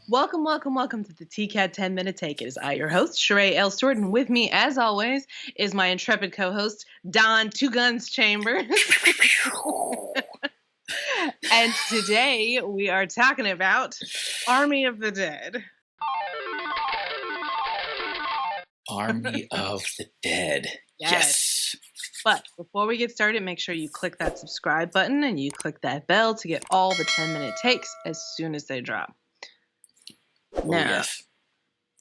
Welcome, welcome, welcome to the TCAT 10-Minute Take. It is I, your host, Sheree L. Stewart, and with me, as always, is my intrepid co-host, Don Two Guns Chambers. And today, we are talking about Army of the Dead. Army of the Dead. Yes. But before we get started, make sure you click that subscribe button and you click that bell to get all the 10-minute takes as soon as they drop. Now,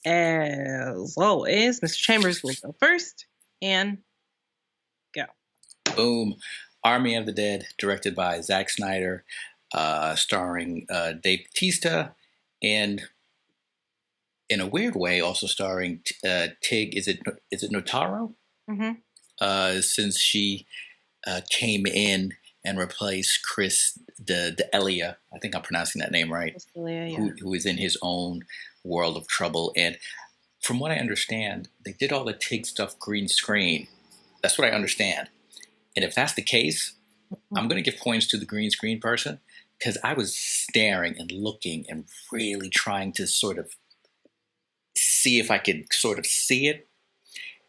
as always, Mr. Chambers will go first and go. Boom. Army of the Dead, directed by Zack Snyder, starring Dave Bautista, and in a weird way, also starring Tig. Is it Notaro? Mm-hmm. Since she came in and replaced Chris D'Elia, I think I'm pronouncing that name right, who is in his own world of trouble. And from what I understand, they did all the Tig stuff green screen. That's what I understand. And if that's the case, I'm going to give points to the green screen person, because I was staring and looking and really trying to sort of see if I could sort of see it.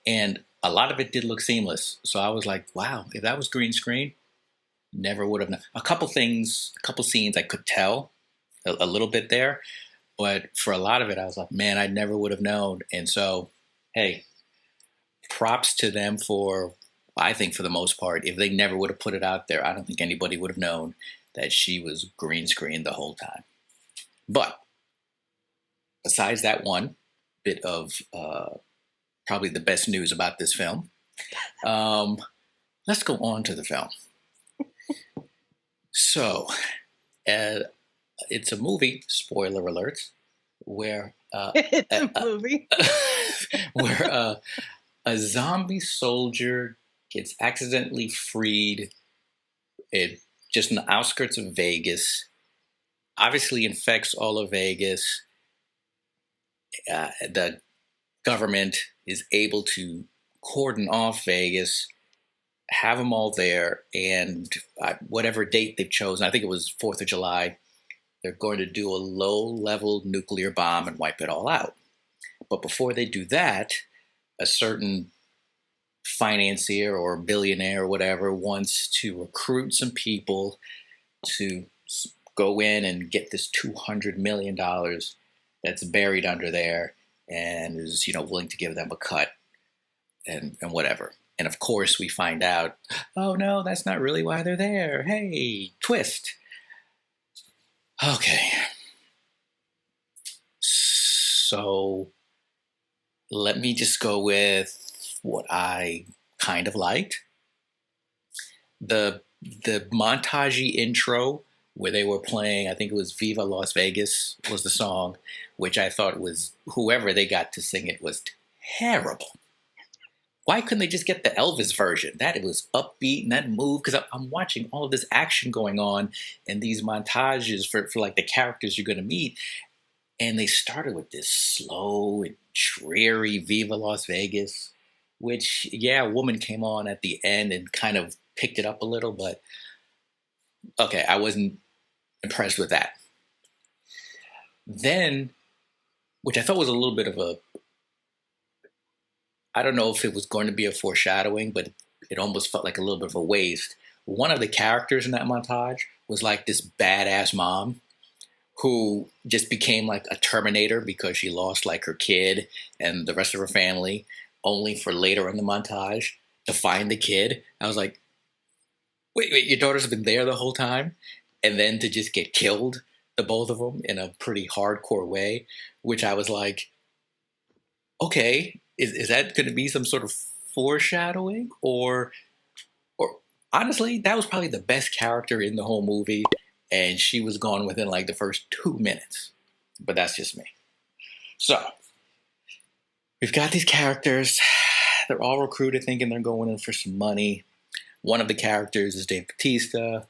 And a lot of it did look seamless. So I was like, wow, if that was green screen, never would have known. A couple scenes I could tell a little bit there. But for a lot of it, I was like, man, I never would have known. And so, hey, props to them for, I think for the most part, if they never would have put it out there, I don't think anybody would have known that she was green screen the whole time. But besides that one bit of probably the best news about this film, let's go on to the film. So, it's a movie, spoiler alert, where it's a movie where a zombie soldier gets accidentally freed just in the outskirts of Vegas, obviously infects all of Vegas. The government is able to cordon off Vegas, have them all there, and whatever date they've chosen, I think it was 4th of July, they're going to do a low-level nuclear bomb and wipe it all out. But before they do that, a certain financier or billionaire or whatever wants to recruit some people to go in and get this $200 million that's buried under there, and is, willing to give them a cut and whatever. And of course, we find out, oh no, that's not really why they're there. Hey, twist. Okay. So let me just go with what I kind of liked. The montage intro where they were playing, I think it was Viva Las Vegas was the song, which I thought was, whoever they got to sing it was terrible. Why couldn't they just get the Elvis version? That it was upbeat and that moved, because I'm watching all of this action going on and these montages for like the characters you're going to meet. And they started with this slow and dreary Viva Las Vegas, which, yeah, a woman came on at the end and kind of picked it up a little, but okay, I wasn't impressed with that. Then, which I thought was a little bit of a, I don't know if it was going to be a foreshadowing, but it almost felt like a little bit of a waste. One of the characters in that montage was like this badass mom who just became like a Terminator because she lost like her kid and the rest of her family, only for later in the montage to find the kid. I was like, wait, your daughter's been there the whole time? And then to just get killed, the both of them, in a pretty hardcore way, which I was like, okay, is that going to be some sort of foreshadowing? Or honestly, that was probably the best character in the whole movie, and she was gone within like the first 2 minutes. But that's just me. So, we've got these characters. They're all recruited thinking they're going in for some money. One of the characters is Dave Bautista,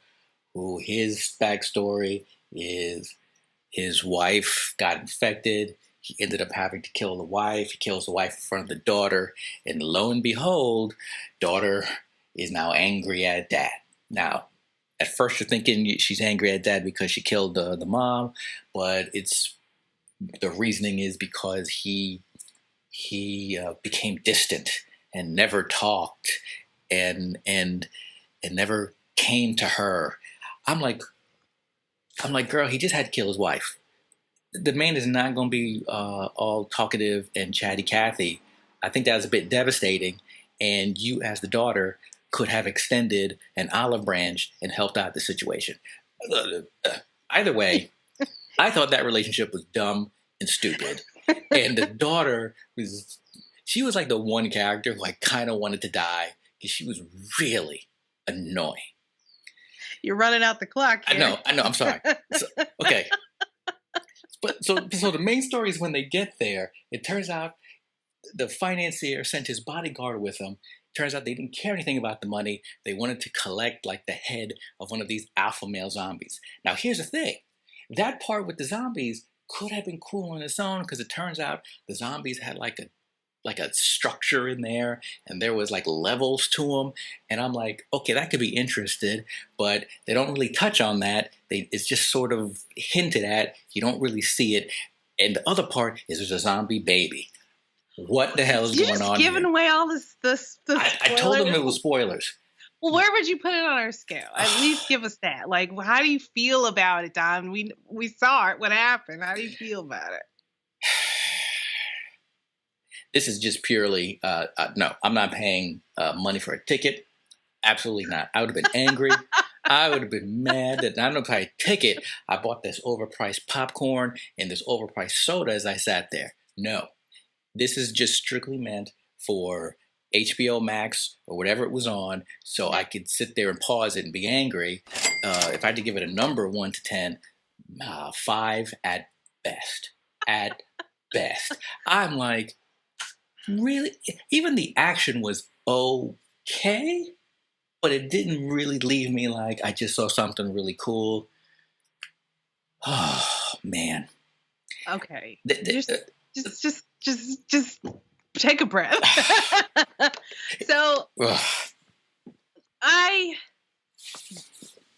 who his backstory is his wife got infected. He ended up having to kill the wife. He kills the wife in front of the daughter. And lo and behold, daughter is now angry at dad. Now, at first you're thinking she's angry at dad because she killed the mom, but it's the reasoning is because he became distant and never talked and never came to her. I'm like, girl, he just had to kill his wife. The man is not going to be all talkative and chatty Cathy. I think that was a bit devastating. And you, as the daughter, could have extended an olive branch and helped out the situation. Either way, I thought that relationship was dumb and stupid. And the daughter she was like the one character who I kind of wanted to die because she was really annoying. You're running out the clock here. I know. I'm sorry. Okay. But so the main story is when they get there, it turns out the financier sent his bodyguard with him. Turns out they didn't care anything about the money. They wanted to collect like the head of one of these alpha male zombies. Now here's the thing. That part with the zombies could have been cool on its own because it turns out the zombies had like a structure in there and there was like levels to them. And I'm like, okay, that could be interesting, but they don't really touch on that. It's just sort of hinted at. You don't really see it. And the other part is there's a zombie baby. What the hell is going on here? You're just giving away all this I told them it was spoilers. Well, where would you put it on our scale? At least give us that. Like, how do you feel about it, Don? We saw it. What happened? How do you feel about it? This is just purely, no, I'm not paying money for a ticket. Absolutely not. I would have been angry. I would have been mad that not only did I pay a ticket, I bought this overpriced popcorn and this overpriced soda as I sat there. No, this is just strictly meant for HBO Max or whatever it was on, so I could sit there and pause it and be angry. If I had to give it a number 1 to 10, 5 at best. At best. I'm like, really? Even the action was okay, but it didn't really leave me like I just saw something really cool. Oh man. Okay. Just take a breath. So I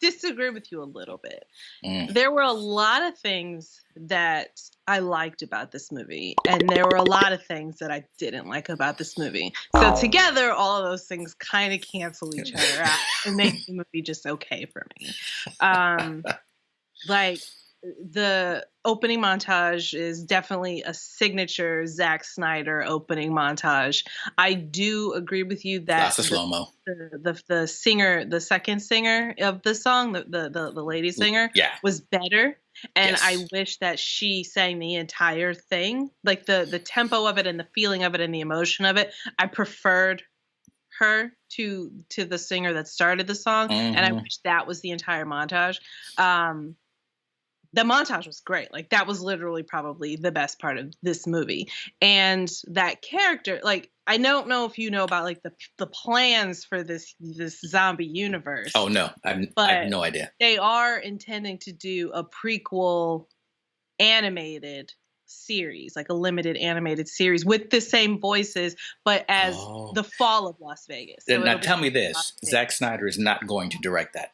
disagree with you a little bit. There were a lot of things that I liked about this movie, and there were a lot of things that I didn't like about this movie. So together, all of those things kind of cancel each other out and make the movie just okay for me. Like, the opening montage is definitely a signature Zack Snyder opening montage. I do agree with you that lots of slow-mo. The singer, the second singer of the song, the lady singer, was better. And yes. I wish that she sang the entire thing, like the tempo of it and the feeling of it and the emotion of it. I preferred her to the singer that started the song, and I wish that was the entire montage. The montage was great. Like, that was literally probably the best part of this movie. And that character, like, I don't know if you know about like the plans for this zombie universe. Oh no, I have no idea. They are intending to do a prequel animated series, like a limited animated series with the same voices, but as the fall of Las Vegas. So now tell me this: Zack Snyder is not going to direct that.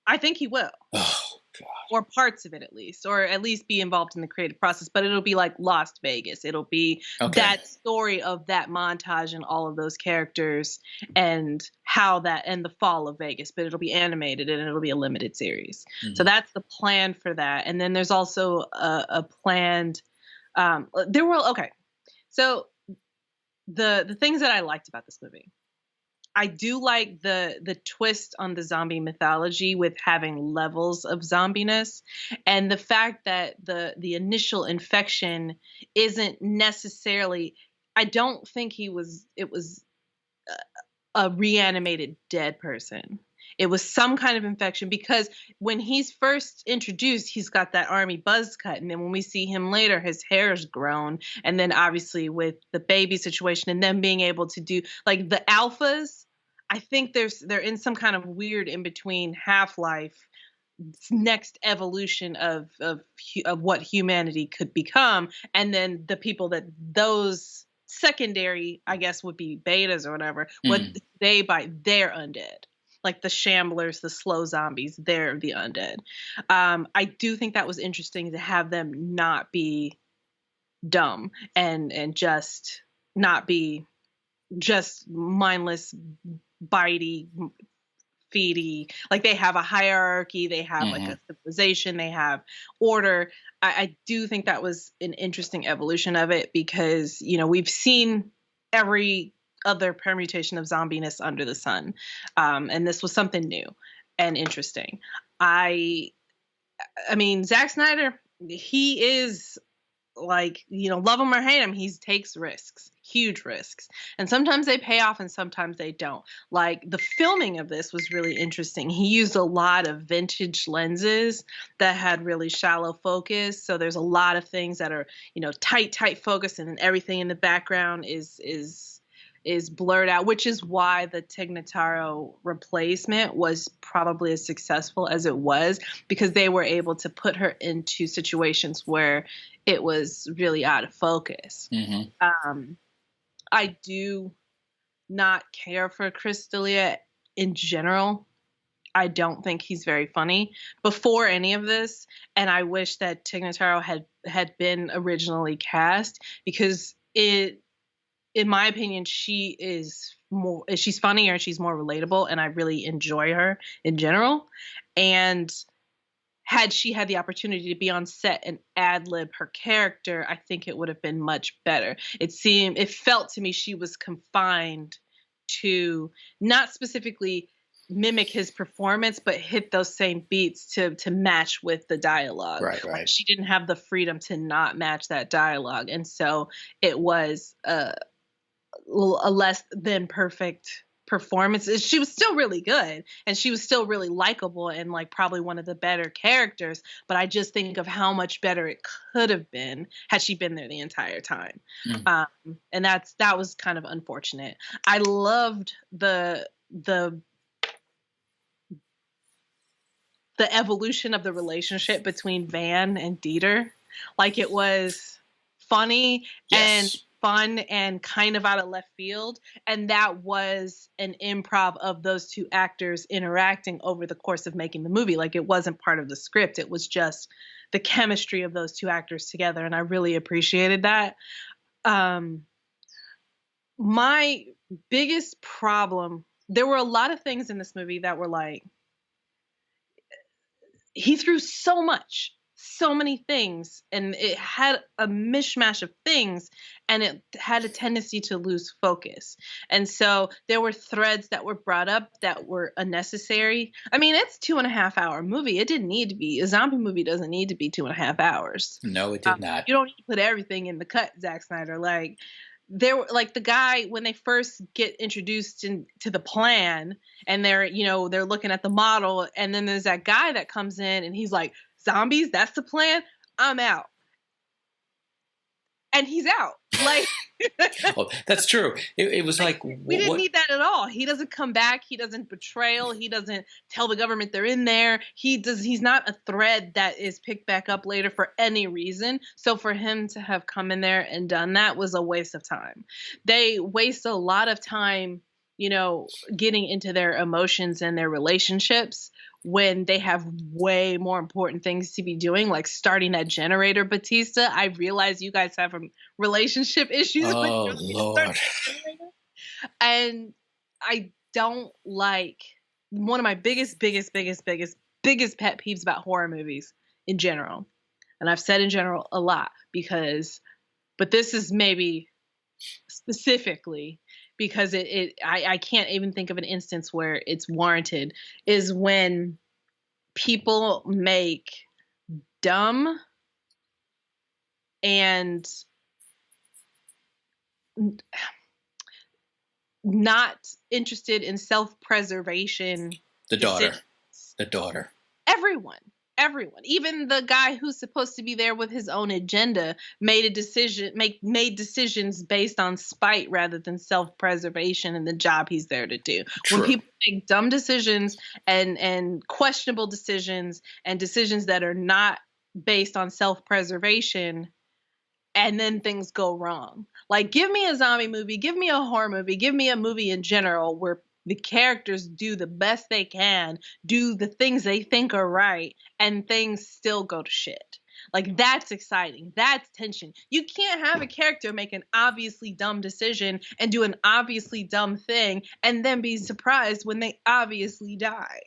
I think he will. Oh. God. Or parts of it, at least, or at least be involved in the creative process. But it'll be like Lost Vegas. It'll be that story of that montage and all of those characters and how that and the fall of Vegas. But it'll be animated and it'll be a limited series. So that's the plan for that. And then there's also a planned. So the things that I liked about this movie. I do like the twist on the zombie mythology with having levels of zombiness, and the fact that the initial infection isn't necessarily. I don't think it was a reanimated dead person. It was some kind of infection, because when he's first introduced, he's got that army buzz cut. And then when we see him later, his hair's grown. And then obviously with the baby situation and them being able to do like the alphas, I think they're in some kind of weird in between Half-Life next evolution of what humanity could become. And then the people that those secondary, I guess, would be betas or whatever, what they by they're undead. like the shamblers, the slow zombies, they're the undead. I do think that was interesting to have them not be dumb and just not be just mindless, bitey, feedy. Like they have a hierarchy, they have like a civilization, they have order. I do think that was an interesting evolution of it because, you know, we've seen every other permutation of zombiness under the sun. And this was something new and interesting. I mean, Zack Snyder, he is like, you know, love him or hate him, he takes risks, huge risks. And sometimes they pay off and sometimes they don't. Like the filming of this was really interesting. He used a lot of vintage lenses that had really shallow focus. So there's a lot of things that are, you know, tight focus, and then everything in the background is blurred out, which is why the Tig Notaro replacement was probably as successful as it was, because they were able to put her into situations where it was really out of focus. I do not care for Chris D'Elia in general. I don't think he's very funny before any of this, and I wish that Tig Notaro had been originally cast, because in my opinion, she's funnier and she's more relatable, and I really enjoy her in general. And had she had the opportunity to be on set and ad-lib her character, I think it would have been much better. It felt to me she was confined to not specifically mimic his performance, but hit those same beats to match with the dialogue. Right. Like she didn't have the freedom to not match that dialogue. And so it was a less than perfect performance. She was still really good, and she was still really likable, and like probably one of the better characters, but I just think of how much better it could have been had she been there the entire time. And that was kind of unfortunate. I loved the evolution of the relationship between Van and Dieter. Like it was funny and fun and kind of out of left field. And that was an improv of those two actors interacting over the course of making the movie. Like it wasn't part of the script. It was just the chemistry of those two actors together. And I really appreciated that. My biggest problem, there were a lot of things in this movie that were like, he threw so many things, and it had a mishmash of things, and it had a tendency to lose focus. And so there were threads that were brought up that were unnecessary. I mean, it's 2.5 hour movie. It didn't need to be. A zombie movie doesn't need to be 2.5 hours. No, it did not. You don't need to put everything in the cut, Zack Snyder. Like there were like the guy, when they first get introduced into the plan, and they're looking at the model, and then there's that guy that comes in and he's like, zombies, that's the plan, I'm out. And he's out. Like oh, that's true. It was like we didn't need that at all. He doesn't come back. He doesn't betrayal. He doesn't tell the government they're in there. He's not a thread that is picked back up later for any reason. So for him to have come in there and done that was a waste of time. They waste a lot of time, getting into their emotions and their relationships when they have way more important things to be doing, like starting that generator. Batista, I realize you guys have relationship issues. Oh, Lord. And I don't like, one of my biggest pet peeves about horror movies in general, and I've said in general a lot, but this is maybe specifically because I can't even think of an instance where it's warranted, is when people make dumb and not interested in self-preservation. The daughter. Everyone, even the guy who's supposed to be there with his own agenda, made decisions based on spite rather than self-preservation and the job he's there to do. True. When people make dumb decisions and questionable decisions and decisions that are not based on self-preservation, and then things go wrong. Like, give me a zombie movie, give me a horror movie, give me a movie in general where the characters do the best they can, do the things they think are right, and things still go to shit. Like, that's exciting. That's tension. You can't have a character make an obviously dumb decision and do an obviously dumb thing and then be surprised when they obviously die.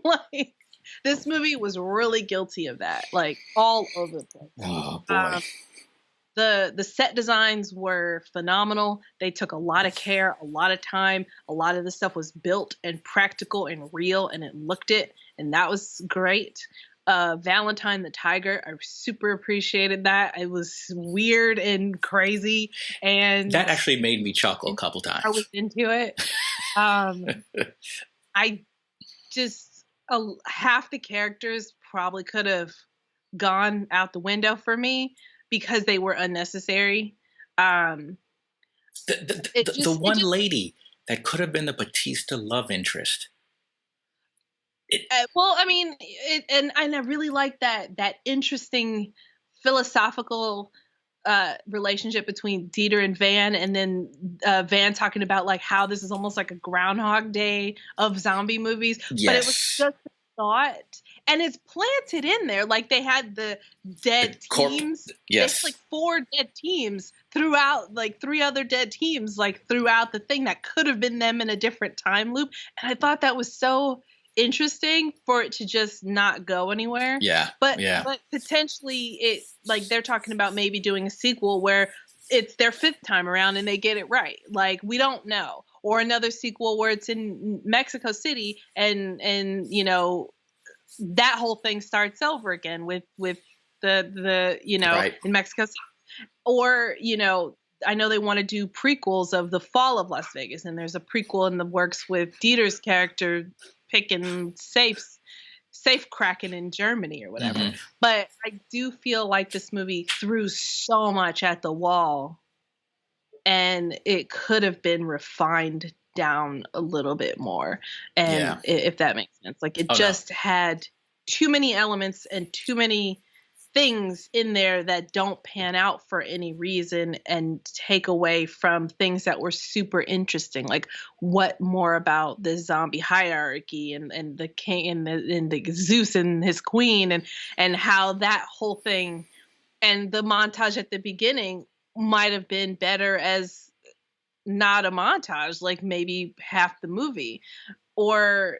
Like, this movie was really guilty of that, like, all over the place. Oh, boy. The set designs were phenomenal. They took a lot of care, a lot of time. A lot of the stuff was built and practical and real, and it looked it, and that was great. Valentine the Tiger, I super appreciated that. It was weird and crazy, and that actually made me chuckle a couple times. I was into it. I just half the characters probably could have gone out the window for me because they were unnecessary. The one lady that could have been the Batista love interest. Well, I mean, and I really like that interesting philosophical relationship between Dieter and Van, and then Van talking about like how this is almost like a Groundhog Day of zombie movies. Yes. But it was just a thought, and it's planted in there. Like, they had the dead teams. Yes. It's like 4 dead teams throughout, like 3 other dead teams, like throughout the thing that could have been them in a different time loop. And I thought that was so interesting for it to just not go anywhere. But potentially it, like, they're talking about maybe doing a sequel where it's their 5th time around and they get it right. Like, we don't know. Or another sequel where it's in Mexico City and you know, that whole thing starts over again with the you know, right, in Mexico City. Or, you know, I know they want to do prequels of the fall of Las Vegas, and there's a prequel in the works with Dieter's character picking safe cracking in Germany or whatever. Mm-hmm. But I do feel like this movie threw so much at the wall, and it could have been refined down a little bit more. And if that makes sense, like, it had too many elements and too many things in there that don't pan out for any reason and take away from things that were super interesting. Like, what more about the zombie hierarchy and the king and the Zeus and his queen and how that whole thing and the montage at the beginning might have been better as not a montage, like maybe half the movie, or,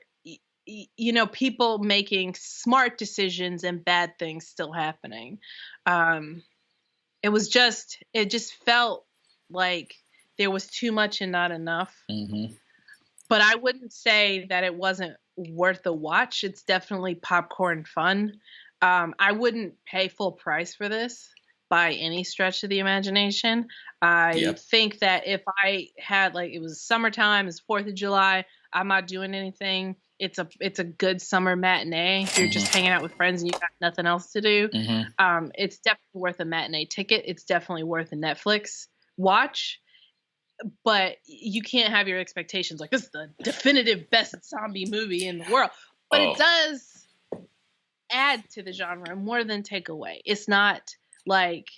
you know, people making smart decisions and bad things still happening. It just felt like there was too much and not enough. Mm-hmm. But I wouldn't say that it wasn't worth a watch. It's definitely popcorn fun. I wouldn't pay full price for this by any stretch of the imagination. I think that if I had, like, it was summertime, it's 4th of July, I'm not doing anything. It's a good summer matinee. If you're just hanging out with friends and you got nothing else to do, it's definitely worth a matinee ticket. It's definitely worth a Netflix watch. But you can't have your expectations like, this is the definitive best zombie movie in the world. But it does add to the genre more than take away. It's not like,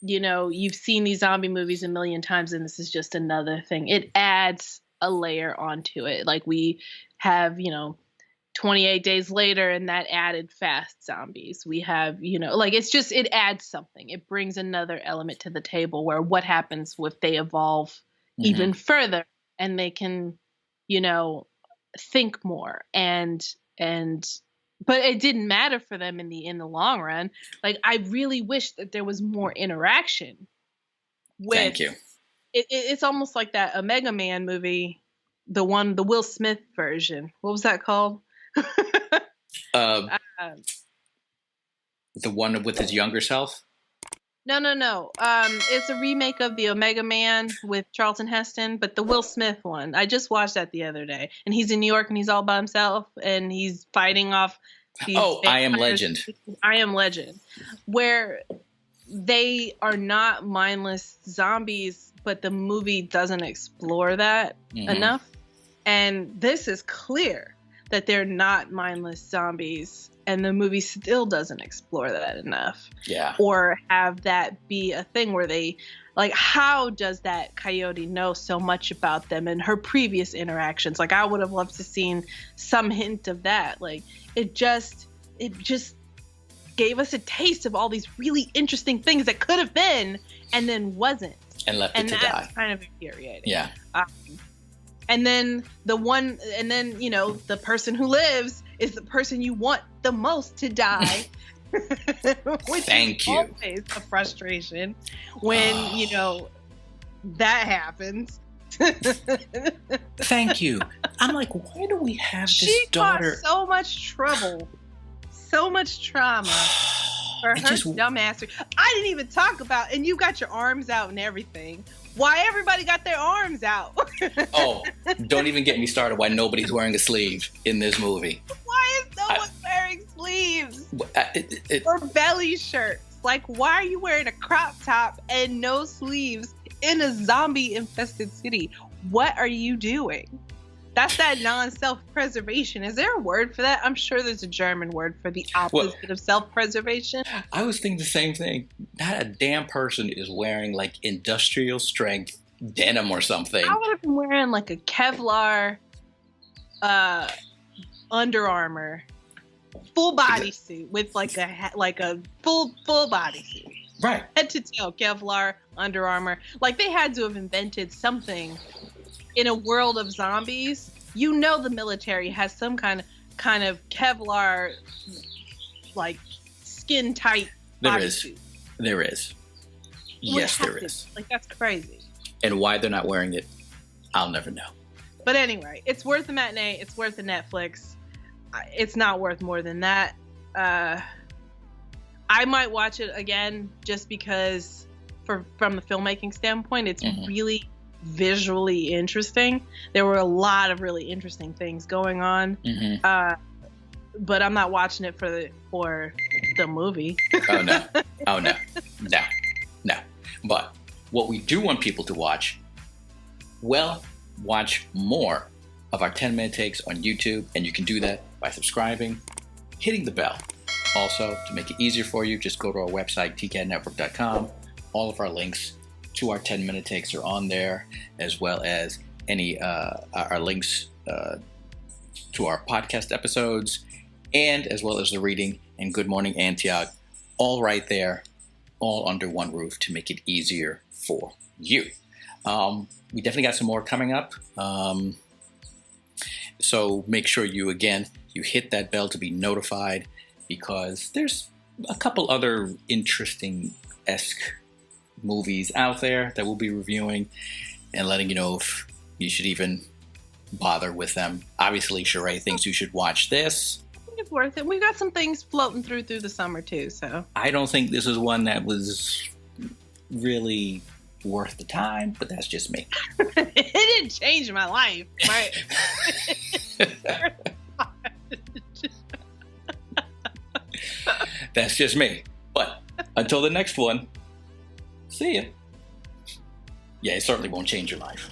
you know, you've seen these zombie movies a million times and this is just another thing. It adds a layer onto it. Like, we have, you know, 28 Days Later and that added fast zombies. We have, you know, like, it's just, it adds something. It brings another element to the table where what happens if they evolve even further and they can, you know, think more but it didn't matter for them in the long run. Like, I really wish that there was more interaction with. Thank you. It's almost like that Omega Man movie, the Will Smith version. What was that called? The one with his younger self? No. It's a remake of the Omega Man with Charlton Heston, but the Will Smith one. I just watched that the other day, and he's in New York and he's all by himself and he's fighting off these I Am Legend. I Am Legend, where they are not mindless zombies, but the movie doesn't explore that enough. And this is clear that they're not mindless zombies, and the movie still doesn't explore that enough. Yeah. Or have that be a thing where they, like, how does that coyote know so much about them and her previous interactions? Like, I would have loved to seen some hint of that. Like, it just gave us a taste of all these really interesting things that could have been and then wasn't. And left it to die. That's kind of infuriating. Yeah. And then the person who lives is the person you want the most to die. Which Thank is you. always a frustration when, that happens. Thank you. I'm like, why do we have this She daughter? caused so much trouble, so much trauma for her dumb ass. I didn't even talk about, and you got your arms out and everything. Why everybody got their arms out? Oh, don't even get me started why nobody's wearing a sleeve in this movie. Why is no one wearing sleeves? Or belly shirts? Like, why are you wearing a crop top and no sleeves in a zombie-infested city? What are you doing? That's that non-self-preservation. Is there a word for that? I'm sure there's a German word for the opposite of self-preservation. I was thinking the same thing. Not a damn person is wearing like industrial strength denim or something. I would have been wearing like a Kevlar Under Armour full body suit with like a full body suit. Right. Head to toe Kevlar Under Armour. Like, they had to have invented something. In a world of zombies, the military has some kind of Kevlar, like, skin tight body suit. There is. Yes, there is. Like, that's crazy. And why they're not wearing it, I'll never know. But anyway, it's worth a matinee. It's worth a Netflix. It's not worth more than that. I might watch it again just because, from the filmmaking standpoint, it's really visually interesting. There were a lot of really interesting things going on, but I'm not watching it for the movie. Oh no. But what we do want people to watch, watch more of our 10-minute takes on YouTube, and you can do that by subscribing, hitting the bell. Also, to make it easier for you, just go to our website, tcadnetwork.com. All of our links to our 10-minute takes are on there, as well as any our links to our podcast episodes, and as well as the reading and Good Morning Antioch, all right there, all under one roof to make it easier for you. We definitely got some more coming up, so make sure you hit that bell to be notified, because there's a couple other interesting-esque movies out there that we'll be reviewing and letting you know if you should even bother with them. Obviously, Sheree thinks you should watch this. I think it's worth it. We've got some things floating through the summer too, so. I don't think this is one that was really worth the time, but that's just me. It didn't change my life, right? That's just me. But until the next one, see ya. Yeah, it certainly won't change your life.